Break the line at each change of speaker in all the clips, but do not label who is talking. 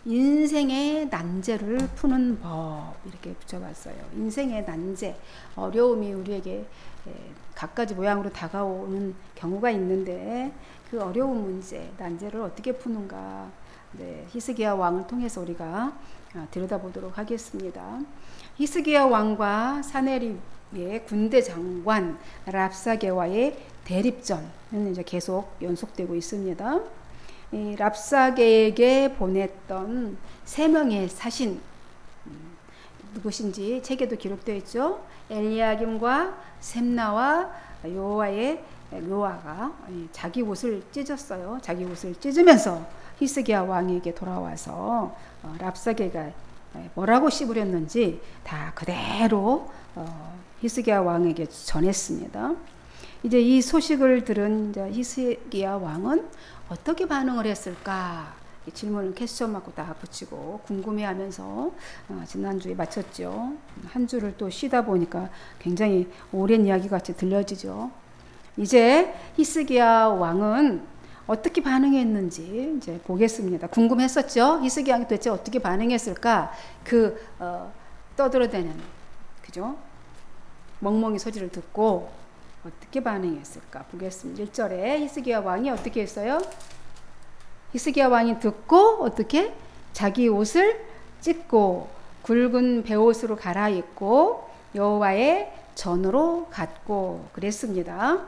인생의 난제를 푸는 법 이렇게 붙여봤어요. 인생의 난제, 어려움이 우리에게 갖가지 모양으로 다가오는 경우가 있는데 그 어려운 문제, 난제를 어떻게 푸는가, 네, 히스기야 왕을 통해서 우리가 들여다보도록 하겠습니다. 히스기야 왕과 사네립의 군대 장관 랍사게와의 대립전은 이제 계속 연속되고 있습니다. 이 랍사게에게 보냈던 세 명의 사신, 누구신지 책에도 기록되어 있죠. 엘리야김과 셈나와 요아가 자기 옷을 찢었어요. 자기 옷을 찢으면서 히스기야 왕에게 돌아와서 랍사게가 뭐라고 씨부렸는지 다 그대로 히스기야 왕에게 전했습니다. 이제 이 소식을 들은 히스기야 왕은 어떻게 반응을 했을까? 이 질문을 퀘스천 마크 딱 붙이고 궁금해하면서 지난주에 마쳤죠. 한 주를 또 쉬다 보니까 굉장히 오랜 이야기 같이 들려지죠. 이제 히스기야 왕은 어떻게 반응했는지 이제 보겠습니다. 궁금했었죠. 히스기야 왕이 도대체 어떻게 반응했을까? 떠들어대는 그죠? 멍멍이 소리를 듣고 어떻게 반응했을까 보겠습니다. 1절에 히스기야 왕이 어떻게 했어요? 히스기야 왕이 듣고 어떻게? 자기 옷을 찢고 굵은 베옷으로 갈아입고 여호와의 전으로 갔고 그랬습니다.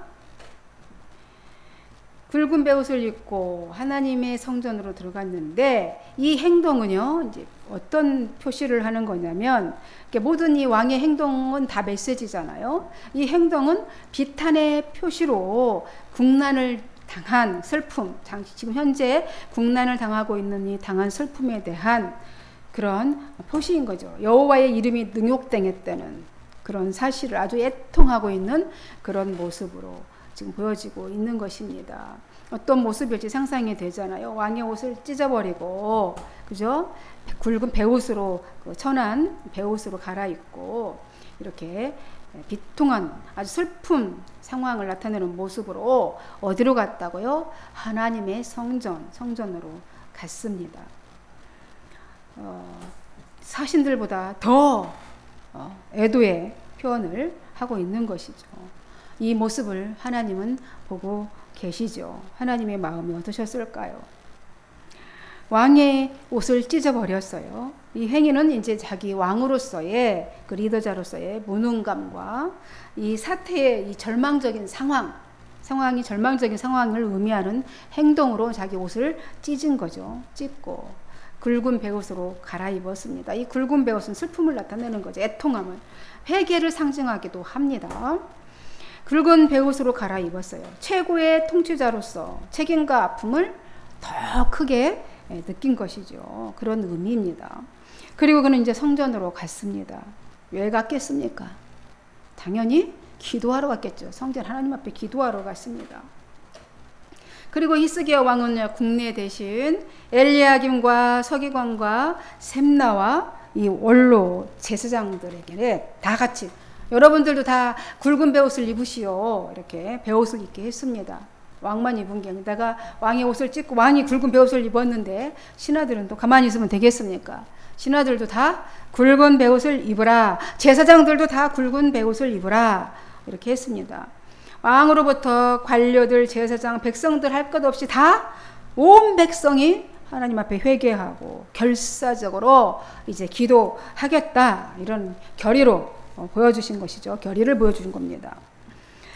굵은 베옷을 입고 하나님의 성전으로 들어갔는데 이 행동은요, 이제 어떤 표시를 하는 거냐면 모든 이 왕의 행동은 다 메시지잖아요. 이 행동은 비탄의 표시로 국난을 당한 슬픔, 지금 현재 국난을 당하고 있는 이 당한 슬픔에 대한 그런 표시인 거죠. 여호와의 이름이 능욕당했다는 그런 사실을 아주 애통하고 있는 그런 모습으로 지금 보여지고 있는 것입니다. 어떤 모습일지 상상이 되잖아요. 왕의 옷을 찢어버리고, 그죠? 굵은 베옷으로, 천한 베옷으로 갈아입고, 이렇게 비통한 아주 슬픈 상황을 나타내는 모습으로 어디로 갔다고요? 하나님의 성전으로 갔습니다. 사신들보다 더 애도의 표현을 하고 있는 것이죠. 이 모습을 하나님은 보고 계시죠. 하나님의 마음이 어떠셨을까요? 왕의 옷을 찢어버렸어요. 이 행위는 이제 자기 왕으로서의 그 리더자로서의 무능감과 이 사태의 이 절망적인 상황이 절망적인 상황을 의미하는 행동으로 자기 옷을 찢은 거죠. 찢고 굵은 베옷으로 갈아입었습니다. 이 굵은 베옷은 슬픔을 나타내는 거죠. 애통함을, 회개를 상징하기도 합니다. 굵은 베옷으로 갈아입었어요. 최고의 통치자로서 책임과 아픔을 더 크게 느낀 것이죠. 그런 의미입니다. 그리고 그는 이제 성전으로 갔습니다. 왜 갔겠습니까? 당연히 기도하러 갔겠죠. 성전 하나님 앞에 기도하러 갔습니다. 그리고 히스기야 왕은 국내 대신 엘리야김과 서기관과 셈나와 이 원로 제사장들에게 다 같이 여러분들도 다 굵은 베옷을 입으시오 이렇게 베옷을 입게 했습니다. 왕만 입은 게 아니다가 왕의 옷을 찢고 왕이 굵은 베옷을 입었는데 신하들은 또 가만히 있으면 되겠습니까? 신하들도 다 굵은 베옷을 입으라. 제사장들도 다 굵은 베옷을 입으라. 이렇게 했습니다. 왕으로부터 관료들, 제사장, 백성들 할 것 없이 다 온 백성이 하나님 앞에 회개하고 결사적으로 이제 기도하겠다. 이런 결의로 보여주신 것이죠. 결의를 보여주신 겁니다.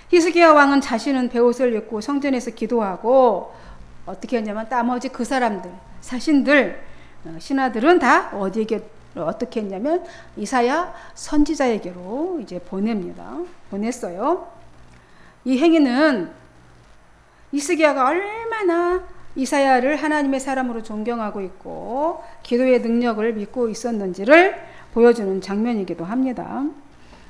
히스기야 왕은 자신은 베옷을 입고 성전에서 기도하고 어떻게 했냐면 나머지 그 사람들, 사신들, 신하들은 다 어떻게 했냐면 이사야 선지자에게로 이제 보냈어요. 이 행위는 히스기야가 얼마나 이사야를 하나님의 사람으로 존경하고 있고 기도의 능력을 믿고 있었는지를 보여주는 장면이기도 합니다.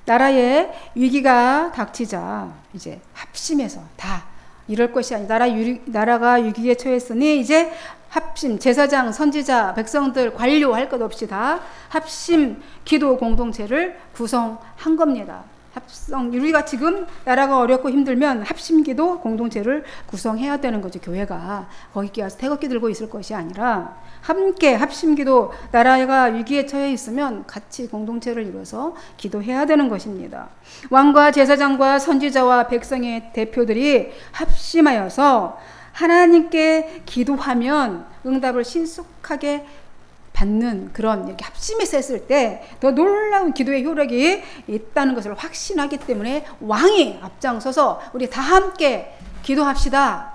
나라에 위기가 닥치자 이제 합심해서 다 이럴 것이 아니라 나라가 위기에 처했으니 이제 합심, 제사장, 선지자, 백성들, 관료 할 것 없이 다 합심 기도 공동체를 구성한 겁니다. 합성, 우리가 지금 나라가 어렵고 힘들면 합심기도 공동체를 구성해야 되는 거죠. 교회가 거기 와서 태극기 들고 있을 것이 아니라 함께 합심기도, 나라가 위기에 처해 있으면 같이 공동체를 이루어서 기도해야 되는 것입니다. 왕과 제사장과 선지자와 백성의 대표들이 합심하여서 하나님께 기도하면 응답을 신속하게 받는, 그런, 이렇게 합심해서 했을 때 더 놀라운 기도의 효력이 있다는 것을 확신하기 때문에 왕이 앞장서서 우리 다 함께 기도합시다,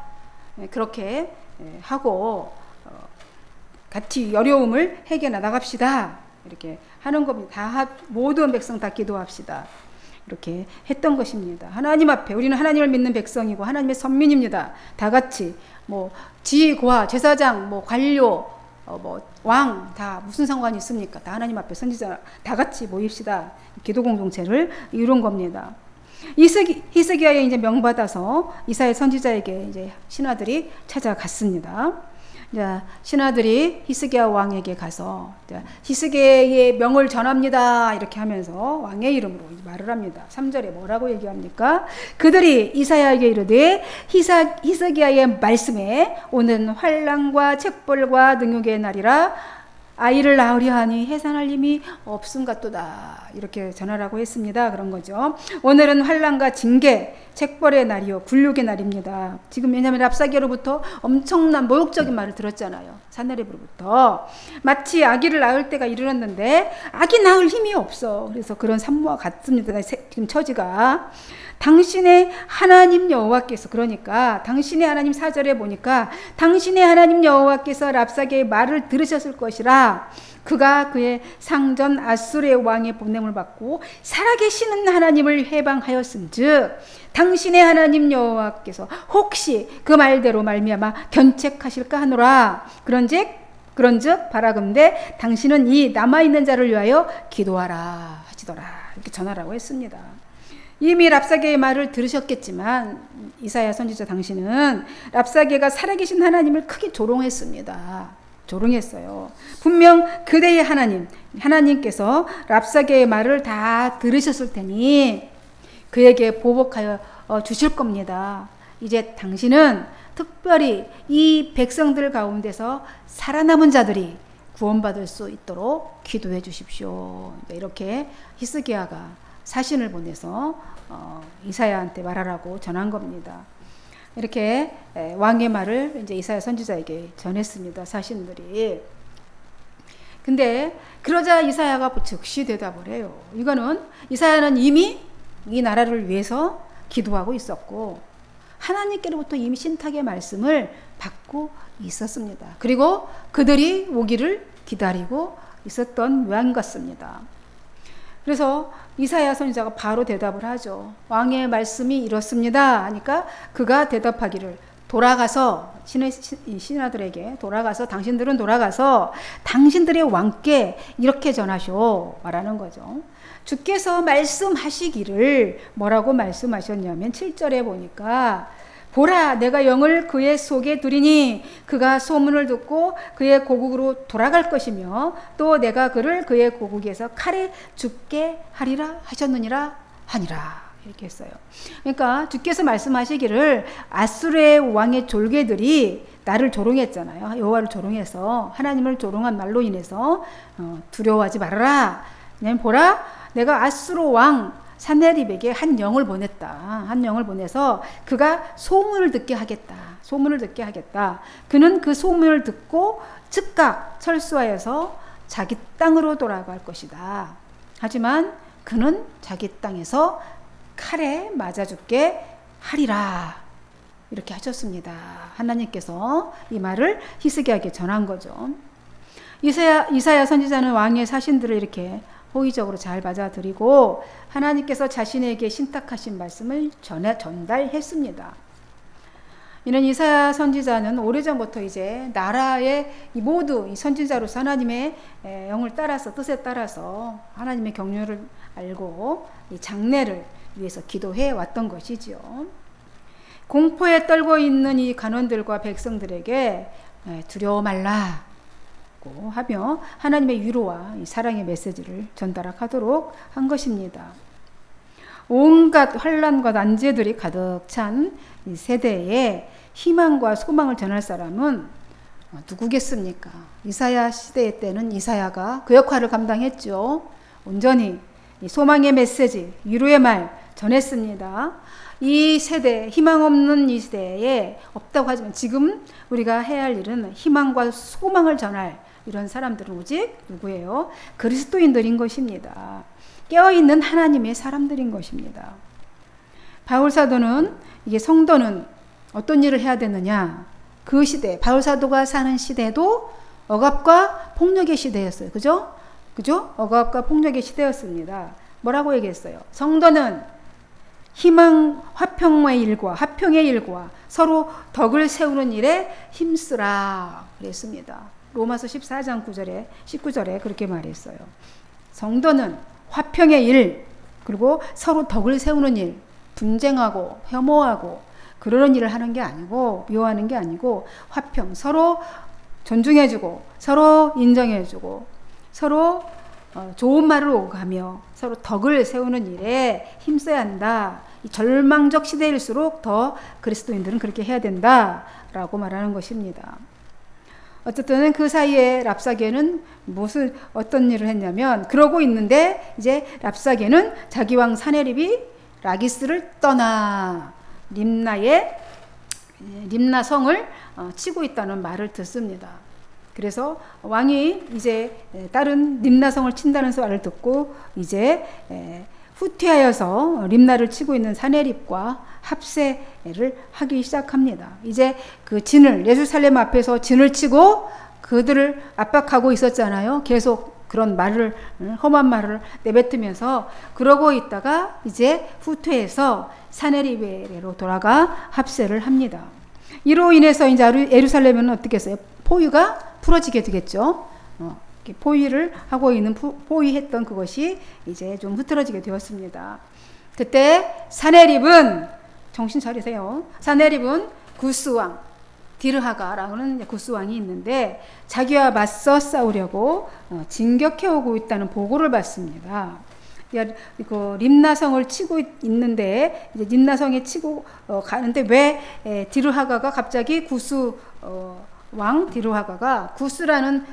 그렇게 하고 같이 어려움을 해결해 나갑시다, 이렇게 하는 겁니다. 모든 백성 다 기도합시다, 이렇게 했던 것입니다. 하나님 앞에, 우리는 하나님을 믿는 백성이고 하나님의 선민입니다. 다 같이 뭐 지휘관, 제사장, 뭐 관료, 뭐 왕, 다 무슨 상관이 있습니까? 다 하나님 앞에 선지자 다 같이 모입시다. 기도 공동체를 이룬 겁니다. 히스기야에 이제 명받아서 이사야 선지자에게 이제 신하들이 찾아갔습니다. 자, 신하들이 히스기야 왕에게 가서 히스기야의 명을 전합니다, 이렇게 하면서 왕의 이름으로 말을 합니다. 3절에 뭐라고 얘기합니까? 그들이 이사야에게 이르되 히스기야의 말씀에 오는 환난과 책벌과 능욕의 날이라 아이를 낳으려 하니 해산할 힘이 없음 같도다, 이렇게 전하라고 했습니다. 그런 거죠. 오늘은 환난과 징계, 책벌의 날이요 굴욕의 날입니다. 지금 왜냐하면 랍사게로부터 엄청난 모욕적인 말을 들었잖아요. 산헤립으로부터 마치 아기를 낳을 때가 이르렀는데 아기 낳을 힘이 없어. 그래서 그런 산모와 같습니다. 지금 처지가. 당신의 하나님 여호와께서, 그러니까 당신의 하나님, 4절에 보니까 당신의 하나님 여호와께서 랍사게의 말을 들으셨을 것이라 그가 그의 상전 아수르의 왕의 보냄을 받고 살아계시는 하나님을 해방하였은즉 당신의 하나님 여호와께서 혹시 그 말대로 말미암아 견책하실까 하노라. 그런즉 바라건대 당신은 이 남아있는 자를 위하여 기도하라 하시더라, 이렇게 전하라고 했습니다. 이미 랍사게의 말을 들으셨겠지만 이사야 선지자 당신은 랍사게가 살아계신 하나님을 크게 조롱했습니다. 조롱했어요. 분명 그대의 하나님께서 랍사게의 말을 다 들으셨을 테니 그에게 보복하여 주실 겁니다. 이제 당신은 특별히 이 백성들 가운데서 살아남은 자들이 구원받을 수 있도록 기도해 주십시오. 이렇게 히스기야가 사신을 보내서 이사야한테 말하라고 전한 겁니다. 이렇게 왕의 말을 이제 이사야 선지자에게 전했습니다. 사신들이. 근데 그러자 이사야가 즉시 대답을 해요. 이사야는 이미 이 나라를 위해서 기도하고 있었고 하나님께로부터 이미 신탁의 말씀을 받고 있었습니다. 그리고 그들이 오기를 기다리고 있었던 모양 같습니다. 그래서 이사야 선지자가 바로 대답을 하죠. 왕의 말씀이 이렇습니다 하니까 그가 대답하기를, 돌아가서 신하들에게 당신들은 돌아가서 당신들의 왕께 이렇게 전하쇼 말하는 거죠. 주께서 말씀하시기를, 뭐라고 말씀하셨냐면 7절에 보니까 보라, 내가 영을 그의 속에 두리니 그가 소문을 듣고 그의 고국으로 돌아갈 것이며 또 내가 그를 그의 고국에서 칼에 죽게 하리라 하셨느니라 하니라, 이렇게 했어요. 그러니까 주께서 말씀하시기를 아수르의 왕의 졸개들이 나를 조롱했잖아요. 여호와를 조롱해서, 하나님을 조롱한 말로 인해서 두려워하지 말아라. 왜냐면 보라, 내가 아수르 왕 산헤립에게 한 영을 보냈다. 한 영을 보내서 그가 소문을 듣게 하겠다. 그는 그 소문을 듣고 즉각 철수하여서 자기 땅으로 돌아갈 것이다. 하지만 그는 자기 땅에서 칼에 맞아 죽게 하리라, 이렇게 하셨습니다. 하나님께서 이 말을 히스기야에게 전한 거죠. 이사야 선지자는 왕의 사신들을 이렇게 호의적으로 잘 받아들이고 하나님께서 자신에게 신탁하신 말씀을 전달했습니다. 이는 이사야 선지자는 오래전부터 이제 나라의 모두 이 선지자로서 하나님의 영을 따라서, 뜻에 따라서 하나님의 경륜을 알고 이 장래를 위해서 기도해 왔던 것이지요. 공포에 떨고 있는 이 간원들과 백성들에게 두려워 말라 하며 하나님의 위로와 사랑의 메시지를 전달하도록 한 것입니다. 온갖 환란과 난제들이 가득 찬 이 세대에 희망과 소망을 전할 사람은 누구겠습니까? 이사야 시대 때는 이사야가 그 역할을 감당했죠. 온전히 이 소망의 메시지, 위로의 말 전했습니다. 이 세대, 희망 없는 이 시대에 없다고 하지만 지금 우리가 해야 할 일은 희망과 소망을 전할 이런 사람들은 오직 누구예요? 그리스도인들인 것입니다. 깨어있는 하나님의 사람들인 것입니다. 바울 사도는, 이게 성도는 어떤 일을 해야 되느냐? 그 시대, 바울 사도가 사는 시대도 억압과 폭력의 시대였어요. 그죠? 억압과 폭력의 시대였습니다. 뭐라고 얘기했어요? 성도는 희망, 화평의 일과 서로 덕을 세우는 일에 힘쓰라 그랬습니다. 로마서 14장 9절에 19절에 그렇게 말했어요. 성도는 화평의 일, 그리고 서로 덕을 세우는 일, 분쟁하고 혐오하고 그러는 일을 하는 게 아니고, 미워하는 게 아니고, 화평, 서로 존중해주고 서로 인정해주고 서로 좋은 말을 오가며 서로 덕을 세우는 일에 힘써야 한다. 이 절망적 시대일수록 더 그리스도인들은 그렇게 해야 된다라고 말하는 것입니다. 어쨌든 그 사이에 랍사게는 어떤 일을 했냐면, 그러고 있는데 이제 랍사게는 자기 왕 사네립이 라기스를 떠나 림나 성을 치고 있다는 말을 듣습니다. 그래서 왕이 이제 다른 림나성을 친다는 말을 듣고 이제 후퇴하여서 림나를 치고 있는 사네립과 합세를 하기 시작합니다. 이제 그 진을, 예루살렘 앞에서 진을 치고 그들을 압박하고 있었잖아요. 계속 그런 말을, 험한 말을 내뱉으면서 그러고 있다가 이제 후퇴해서 사네립에로 돌아가 합세를 합니다. 이로 인해서 이제 예루살렘은 어떻게 했어요? 포위가 풀어지게 되겠죠. 포위를 하고 있는 포위했던 그것이 이제 좀 흐트러지게 되었습니다. 그때 사네립은, 정신 차리세요. 사네립은 구스왕 디르하가라는 구스왕이 있는데 자기와 맞서 싸우려고 진격해오고 있다는 보고를 받습니다. 그 림나성을 치고 있는데 이제 림나성에 치고 가는데 왜 디르하가가 갑자기 구스 왕 디르하가가, 구스라는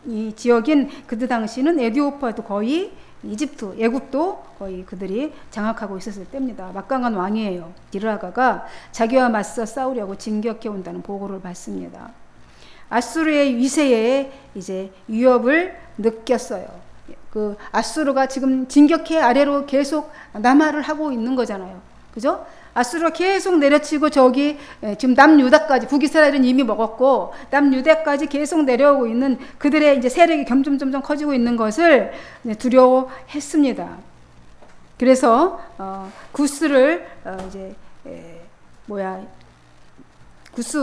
이 지역인 그때 당시는 에디오피아도 거의 이집트, 애굽도 거의 그들이 장악하고 있었을 때입니다. 막강한 왕이에요. 디르하가가 자기와 맞서 싸우려고 진격해 온다는 보고를 받습니다. 아수르의 위세에 이제 위협을 느꼈어요. 그 아수르가 지금 진격해 아래로 계속 남하를 하고 있는 거잖아요. 그죠? 아수르가 계속 내려치고 저기 지금 남유다까지, 북이스라엘은 이미 먹었고 남유다까지 계속 내려오고 있는 그들의 이제 세력이 점점 커지고 있는 것을 두려워했습니다. 그래서 구스를 구스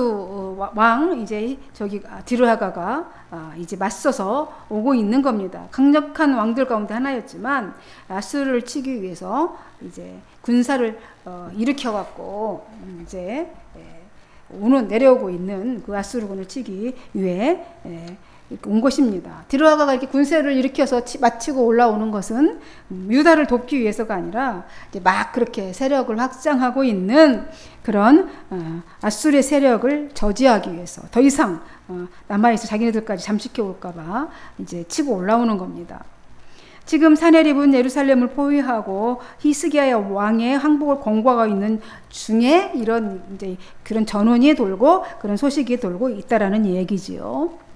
왕 이제 저기 디르하가가 이제 맞서서 오고 있는 겁니다. 강력한 왕들 가운데 하나였지만 아수르를 치기 위해서 이제 군사를 일으켜 갖고 이제 내려오고 있는 그 아수르군을 치기 위해 온 것입니다. 디르하가가 이렇게 군세를 일으켜서 마치고 올라오는 것은 유다를 돕기 위해서가 아니라 이제 막 그렇게 세력을 확장하고 있는 그런 아수르의 세력을 저지하기 위해서, 더 이상 남아있어 자기네들까지 잠식해 올까봐 이제 치고 올라오는 겁니다. 지금 사네립은 예루살렘을 포위하고 히스기야 왕의 항복을 권고하고 있는 중에 이런 이제 그런 전원이 돌고 그런 소식이 돌고 있다라는 얘기지요.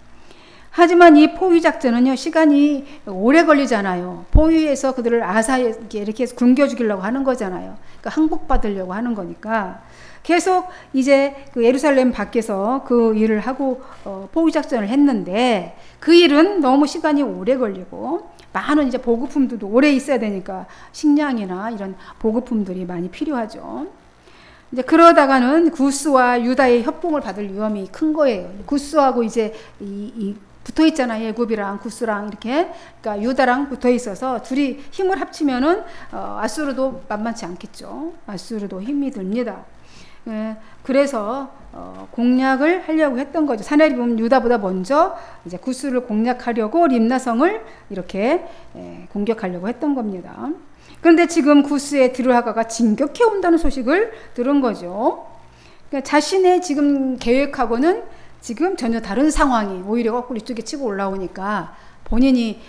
하지만 이 포위 작전은요, 시간이 오래 걸리잖아요. 포위해서 그들을 이렇게 해서 굶겨 죽이려고 하는 거잖아요. 그러니까 항복받으려고 하는 거니까 계속 이제 그 예루살렘 밖에서 그 일을 하고 포위 작전을 했는데 그 일은 너무 시간이 오래 걸리고 많은 이제 보급품들도 오래 있어야 되니까 식량이나 이런 보급품들이 많이 필요하죠. 이제 그러다가는 구스와 유다의 협공을 받을 위험이 큰 거예요. 구스하고 이제 붙어 있잖아요. 애굽이랑 구스랑 이렇게, 그러니까 유다랑 붙어 있어서 둘이 힘을 합치면은 아수르도 만만치 않겠죠. 아수르도 힘이 듭니다. 그래서 공략을 하려고 했던 거죠. 사네립은 유다보다 먼저 이제 구스를 공략하려고 림나성을 이렇게 공격하려고 했던 겁니다. 그런데 지금 구스의 드르하가가 진격해 온다는 소식을 들은 거죠. 그러니까 자신의 지금 계획하고는 지금 전혀 다른 상황이 오히려 거꾸로 이쪽에 치고 올라오니까 본인이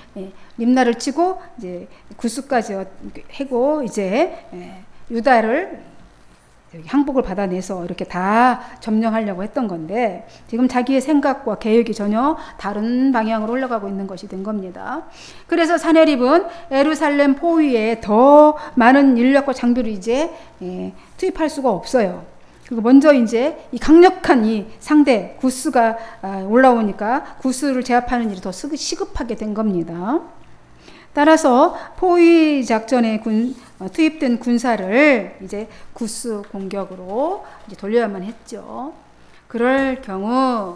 림나를 치고 이제 구스까지 해고 이제 유다를 항복을 받아내서 이렇게 다 점령하려고 했던 건데 지금 자기의 생각과 계획이 전혀 다른 방향으로 올라가고 있는 것이 된 겁니다. 그래서 사내립은 예루살렘 포위에 더 많은 인력과 장비를 이제 투입할 수가 없어요. 그리고 먼저 이제 이 강력한 이 상대 구스가 올라오니까 구스를 제압하는 일이 더 시급하게 된 겁니다. 따라서 포위 작전에 투입된 군사를 이제 구스 공격으로 이제 돌려야만 했죠. 그럴 경우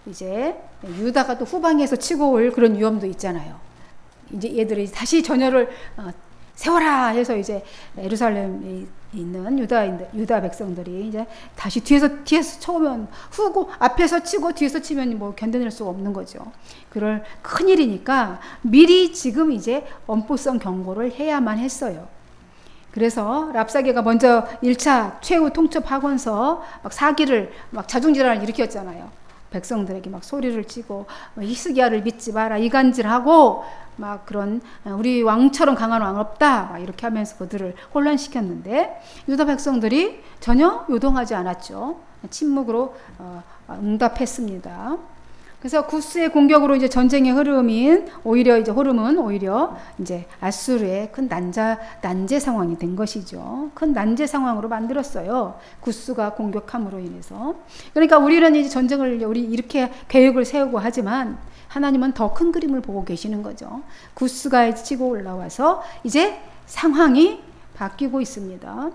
이제 유다가 또 후방에서 치고 올 그런 위험도 있잖아요. 이제 얘들이 다시 전열을 세워라 해서 이제 예루살렘에 있는 유다 백성들이 이제 다시 뒤에서 쳐오면 후고 앞에서 치고 뒤에서 치면 뭐 견뎌낼 수가 없는 거죠. 그럴 큰 일이니까 미리 지금 이제 엄포성 경고를 해야만 했어요. 그래서 랍사게가 먼저 1차 최후 통첩하고서 막 사기를 막 자중질환을 일으켰잖아요. 백성들에게 막 소리를 치고 히스기야를 믿지 마라 이간질하고 막 그런 우리 왕처럼 강한 왕 없다 막 이렇게 하면서 그들을 혼란시켰는데 유다 백성들이 전혀 요동하지 않았죠. 침묵으로 응답했습니다. 그래서 구스의 공격으로 이제 전쟁의 흐름은 오히려 이제 아수르의 큰 난제 상황이 된 것이죠. 큰 난제 상황으로 만들었어요. 구스가 공격함으로 인해서. 그러니까 우리는 이제 전쟁을 우리 이렇게 계획을 세우고 하지만 하나님은 더 큰 그림을 보고 계시는 거죠. 구스가 치고 올라와서 이제 상황이 바뀌고 있습니다.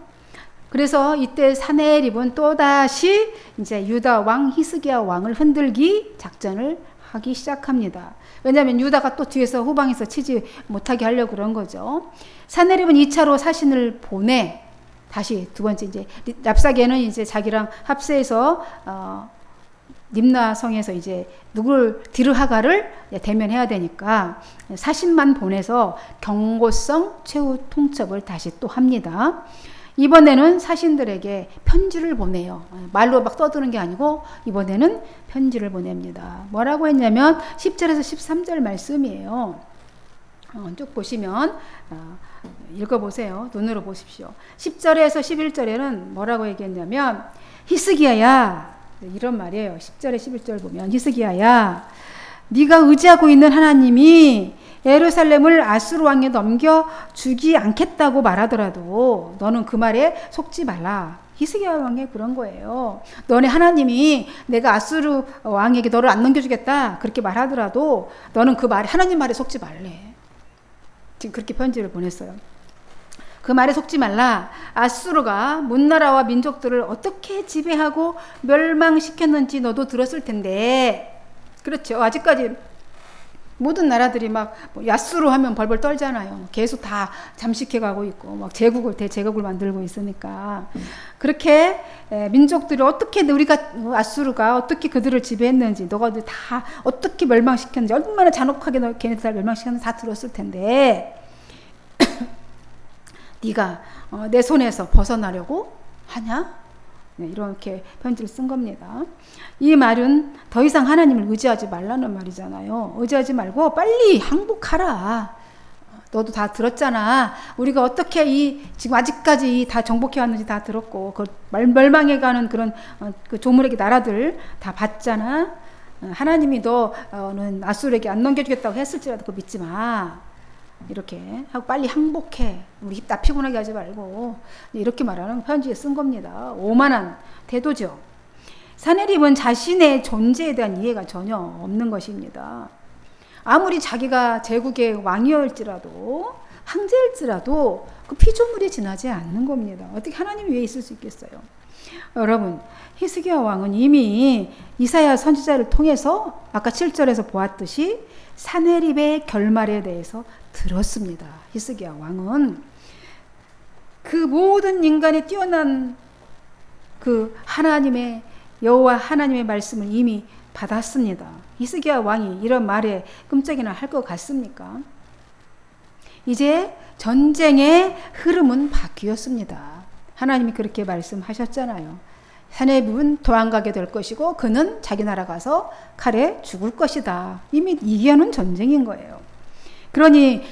그래서 이때 사네립은 또다시 이제 유다 왕 히스기야 왕을 흔들기 작전을 하기 시작합니다. 왜냐하면 유다가 또 뒤에서 후방에서 치지 못하게 하려고 그런 거죠. 사네립은 2차로 사신을 보내 다시 두 번째 이제 랍사게는 이제 자기랑 합세해서 림나 성에서 이제 디르하가를 대면해야 되니까 사신만 보내서 경고성 최후 통첩을 다시 또 합니다. 이번에는 사신들에게 편지를 보내요. 말로 막 떠드는 게 아니고 이번에는 편지를 보냅니다. 뭐라고 했냐면 10절에서 13절 말씀이에요. 쭉 보시면 읽어보세요. 눈으로 보십시오. 10절에서 11절에는 뭐라고 얘기했냐면 히스기야야 이런 말이에요. 10절에 11절 보면 히스기야야 네가 의지하고 있는 하나님이 예루살렘을 아수르 왕에 넘겨 주지 않겠다고 말하더라도 너는 그 말에 속지 말라. 히스기야 왕이 그런 거예요. 너네 하나님이 내가 아수르 왕에게 너를 안 넘겨주겠다 그렇게 말하더라도 너는 그 말에 하나님 말에 속지 말래. 지금 그렇게 편지를 보냈어요. 그 말에 속지 말라. 아수르가 문나라와 민족들을 어떻게 지배하고 멸망시켰는지 너도 들었을 텐데 그렇죠. 아직까지 모든 나라들이 막 야수로 하면 벌벌 떨잖아요. 계속 다 잠식해가고 있고 막 대제국을 만들고 있으니까 그렇게 민족들이 어떻게 우리가 아수르가 어떻게 그들을 지배했는지 너가 다 어떻게 멸망시켰는지 얼마나 잔혹하게 걔네들 다 멸망시켰는지 다 들었을 텐데 네가 내 손에서 벗어나려고 하냐? 네, 이렇게 편지를 쓴 겁니다. 이 말은 더 이상 하나님을 의지하지 말라는 말이잖아요. 의지하지 말고 빨리 항복하라. 너도 다 들었잖아. 우리가 어떻게 지금 아직까지 다 정복해 왔는지 다 들었고 그 멸망해가는 그런 그 조물에게 나라들 다 봤잖아. 하나님이 너는 아수르에게 안 넘겨주겠다고 했을지라도 그거 믿지 마. 이렇게 하고 빨리 항복해. 우리 입 다 피곤하게 하지 말고 이렇게 말하는 편지에 쓴 겁니다. 오만한 태도죠. 사네립은 자신의 존재에 대한 이해가 전혀 없는 것입니다. 아무리 자기가 제국의 왕이었을지라도 황제일지라도 그 피조물이 지나지 않는 겁니다. 어떻게 하나님이 위에 있을 수 있겠어요? 여러분 히스기야 왕은 이미 이사야 선지자를 통해서 아까 7절에서 보았듯이 사네립의 결말에 대해서 들었습니다. 히스기야 왕은 그 모든 인간이 뛰어난 그 하나님의 여호와 하나님의 말씀을 이미 받았습니다. 히스기야 왕이 이런 말에 끔찍이나 할 것 같습니까? 이제 전쟁의 흐름은 바뀌었습니다. 하나님이 그렇게 말씀하셨잖아요. 사내립은 도망가게 될 것이고 그는 자기 나라 가서 칼에 죽을 것이다. 이미 이겨는 전쟁인 거예요. 그러니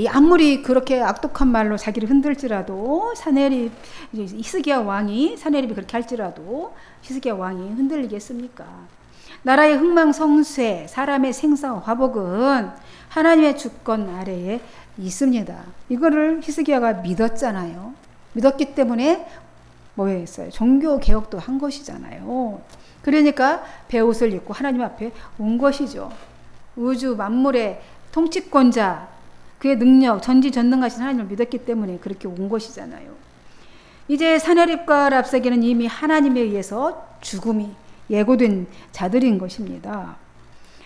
아무리 그렇게 악독한 말로 자기를 흔들지라도 사내립, 히스기야 왕이 사내립이 그렇게 할지라도 히스기야 왕이 흔들리겠습니까? 나라의 흥망성쇠, 사람의 생사 화복은 하나님의 주권 아래에 있습니다. 이거를 히스기야가 믿었잖아요. 믿었기 때문에 뭐 했어요? 종교 개혁도 한 것이잖아요. 그러니까 베옷을 입고 하나님 앞에 온 것이죠. 우주 만물의 통치권자, 그의 능력, 전지전능하신 하나님을 믿었기 때문에 그렇게 온 것이잖아요. 이제 사내립과 랍사기는 이미 하나님에 의해서 죽음이 예고된 자들인 것입니다.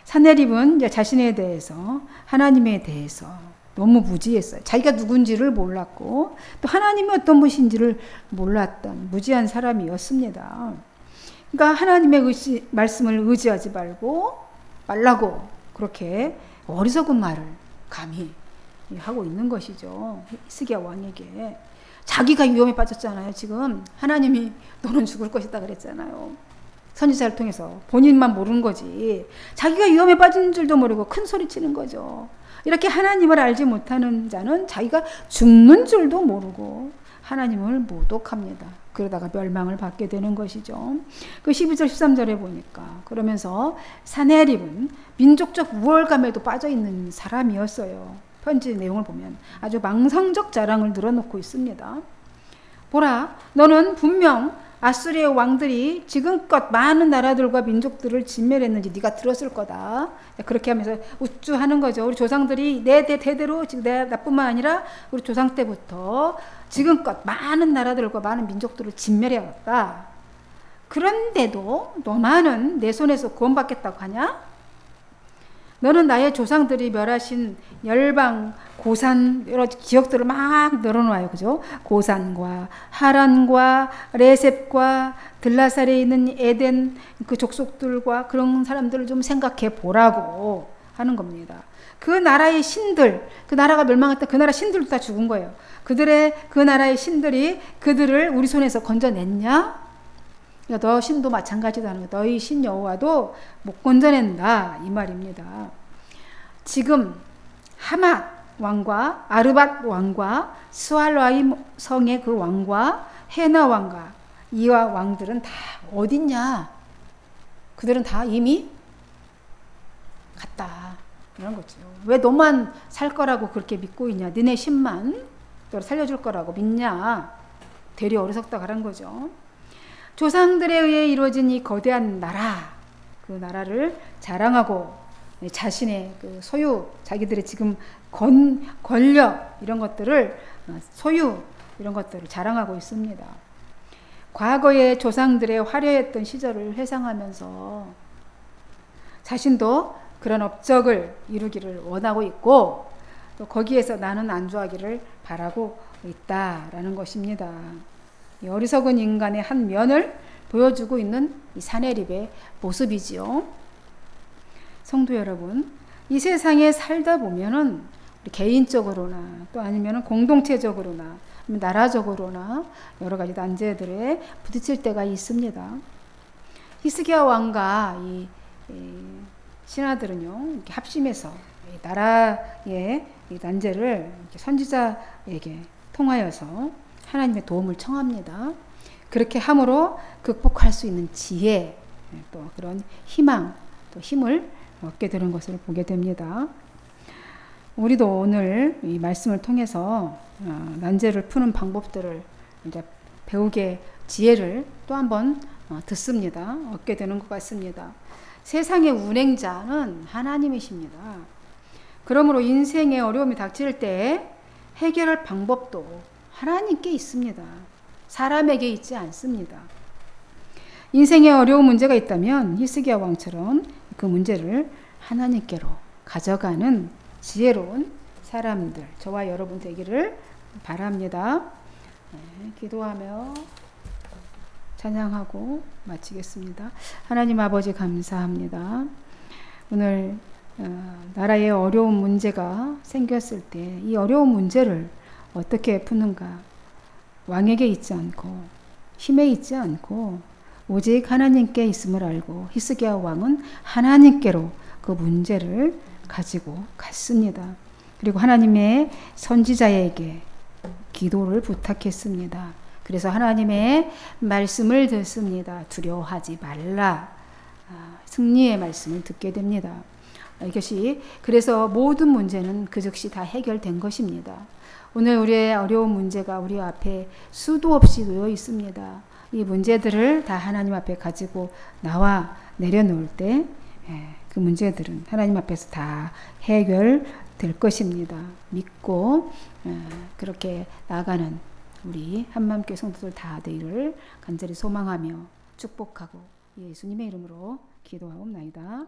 사내립은 이제 자신에 대해서, 하나님에 대해서 너무 무지했어요. 자기가 누군지를 몰랐고 또 하나님이 어떤 분인지를 몰랐던 무지한 사람이었습니다. 그러니까 하나님의 말씀을 의지하지 말라고 그렇게 어리석은 말을 감히 하고 있는 것이죠. 히스기야 왕에게. 자기가 위험에 빠졌잖아요. 지금 하나님이 너는 죽을 것이다 그랬잖아요. 선지자를 통해서 본인만 모르는 거지. 자기가 위험에 빠진 줄도 모르고 큰 소리 치는 거죠. 이렇게 하나님을 알지 못하는 자는 자기가 죽는 줄도 모르고 하나님을 모독합니다. 그러다가 멸망을 받게 되는 것이죠. 그 12절 13절에 보니까 그러면서 사내립은 민족적 우월감에도 빠져 있는 사람이었어요. 편지 내용을 보면 아주 망상적 자랑을 늘어놓고 있습니다. 보라, 너는 분명 아수리의 왕들이 지금껏 많은 나라들과 민족들을 진멸했는지 네가 들었을 거다. 그렇게 하면서 우쭈하는 거죠. 우리 조상들이 내 대대로, 지금 나뿐만 아니라 우리 조상 때부터 지금껏 많은 나라들과 많은 민족들을 진멸해왔다. 그런데도 너만은 내 손에서 구원받겠다고 하냐? 너는 나의 조상들이 멸하신 열방, 고산, 여러 지역들을 막 늘어놓아요. 그죠? 고산과 하란과 레셉과 들라살에 있는 에덴 그 족속들과 그런 사람들을 좀 생각해 보라고 하는 겁니다. 그 나라의 신들, 그 나라가 멸망했다. 그 나라 신들도 다 죽은 거예요. 그 나라의 신들이 그들을 우리 손에서 건져냈냐? 너 신도 마찬가지다는 거예요. 너희 신 여호와도 못 건져낸다 이 말입니다. 지금 하맛 왕과 아르밧 왕과 스왈라임 성의 그 왕과 헤나 왕과 이와 왕들은 다 어딨냐? 그들은 다 이미 갔다 이런 거죠. 왜 너만 살 거라고 그렇게 믿고 있냐? 너네 신만 너를 살려줄 거라고 믿냐? 되려 어리석다 가란 거죠. 조상들에 의해 이루어진 이 거대한 나라, 그 나라를 자랑하고 자신의 그 소유, 자기들의 지금 권력 이런 것들을 소유 이런 것들을 자랑하고 있습니다. 과거의 조상들의 화려했던 시절을 회상하면서 자신도 그런 업적을 이루기를 원하고 있고 또 거기에서 나는 안주하기를 바라고 있다라는 것입니다. 이 어리석은 인간의 한 면을 보여주고 있는 이 사내립의 모습이지요. 성도 여러분, 이 세상에 살다 보면은 우리 개인적으로나 또 아니면 공동체적으로나 나라적으로나 여러 가지 난제들에 부딪힐 때가 있습니다. 히스기야 왕과 이 신하들은요 이렇게 합심해서 이 나라의 이 난제를 이렇게 선지자에게 통하여서 하나님의 도움을 청합니다. 그렇게 함으로 극복할 수 있는 지혜, 또 그런 희망, 또 힘을 얻게 되는 것을 보게 됩니다. 우리도 오늘 이 말씀을 통해서 난제를 푸는 방법들을 이제 배우게 지혜를 또 한번 듣습니다. 얻게 되는 것 같습니다. 세상의 운행자는 하나님이십니다. 그러므로 인생의 어려움이 닥칠 때 해결할 방법도 하나님께 있습니다. 사람에게 있지 않습니다. 인생에 어려운 문제가 있다면 히스기야 왕처럼 그 문제를 하나님께로 가져가는 지혜로운 사람들, 저와 여러분 되기를 바랍니다. 네, 기도하며 찬양하고 마치겠습니다. 하나님 아버지 감사합니다. 오늘 나라에 어려운 문제가 생겼을 때 이 어려운 문제를 어떻게 푸는가? 왕에게 있지 않고 힘에 있지 않고 오직 하나님께 있음을 알고 히스기야 왕은 하나님께로 그 문제를 가지고 갔습니다. 그리고 하나님의 선지자에게 기도를 부탁했습니다. 그래서 하나님의 말씀을 듣습니다. 두려워하지 말라. 승리의 말씀을 듣게 됩니다. 이것이 그래서 모든 문제는 그 즉시 다 해결된 것입니다. 오늘 우리의 어려운 문제가 우리 앞에 수도 없이 놓여 있습니다. 이 문제들을 다 하나님 앞에 가지고 나와 내려놓을 때 그 문제들은 하나님 앞에서 다 해결될 것입니다. 믿고 그렇게 나가는 우리 한마음교회 성도들 다 되기를 간절히 소망하며 축복하고 예수님의 이름으로 기도하옵나이다.